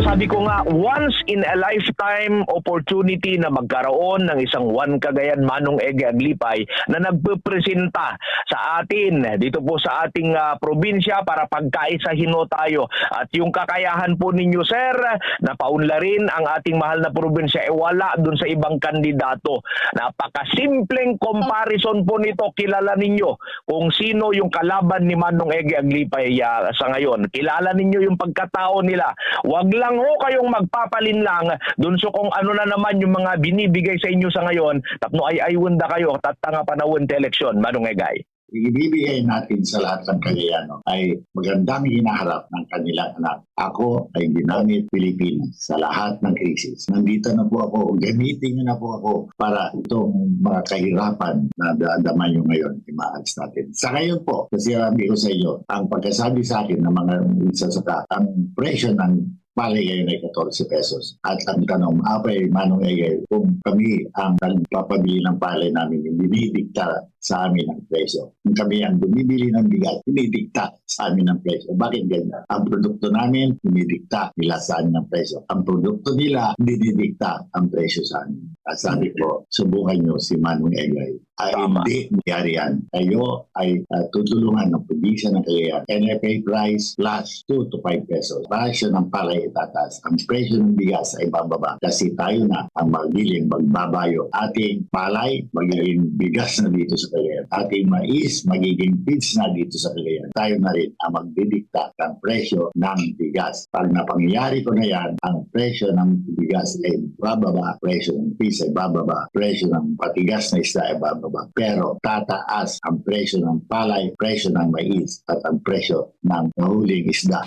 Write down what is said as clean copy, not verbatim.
sabi ko nga, once in a lifetime opportunity na magkaroon ng isang Juan Cagayan Manong Ege Aglipay na nagpepresenta sa atin dito po sa ating probinsya para pagkaisahin tayo. At yung kakayahan po ninyo, sir, na paunlarin ang ating mahal na probinsya, wala dun sa ibang kandidato. Napakasimpleng comparison po nito. Kilala ninyo kung sino yung kalaban ni Manong Ege Aglipay sa ngayon. Kilala ninyo yung pagkatao nila. Wag lang ho kayong magpapalinlang dun so kung ano na naman yung mga binibigay sa inyo sa ngayon, tapno ay wunda kayo, tatanga panahon sa eleksyon, Manong Egay. Ibibigay natin sa lahat ng Cagayano ay magandang hinaharap ng kanilang anak. Ako ay ginamit Pilipinas sa lahat ng krisis. Nandito na po ako, gamitin niyo na po ako para itong mga kahirapan na dadama nyo ngayon, imaalis natin. Sa ngayon po, kasi sabi ko sa inyo, ang pagkasabi sa akin ng mga isasaka, ang presyo ng palay ngayon ay 14 pesos. At ang tanong, apay Manong Ege, kung kami ang nagpapabili ng palay namin, dinidikta sa amin ang presyo. Kung kami ang bumibili ng bigas, dinidikta sa amin ang presyo. Bakit ganyan? Ang produkto namin, dinidikta nila sa amin ang presyo. Ang produkto nila, dinidikta ang presyo sa amin. At sabi ko, subukan nyo si Manong Ege. Ay hindi mangyari yan. Kayo ay tutulungan ng probinsya ng Cagayan. NFA price plus 2 to 5 pesos. Presyo ng palay itatas. Ang presyo ng bigas ay bababa. Kasi tayo na ang magbiling, magbabayo. Ating palay, magiging bigas na dito sa Cagayan. Ating mais, magiging feeds na dito sa Cagayan. Tayo na rin ang magdidikta ng presyo ng bigas. Pag napangyayari ko na yan, ang presyo ng bigas ay bababa. Presyo ng feeds ay bababa. Presyo ng patigas na isda ay bababa. Pero tataas ang presyo ng palay, presyo ng mais at ang presyo ng nahuling isda.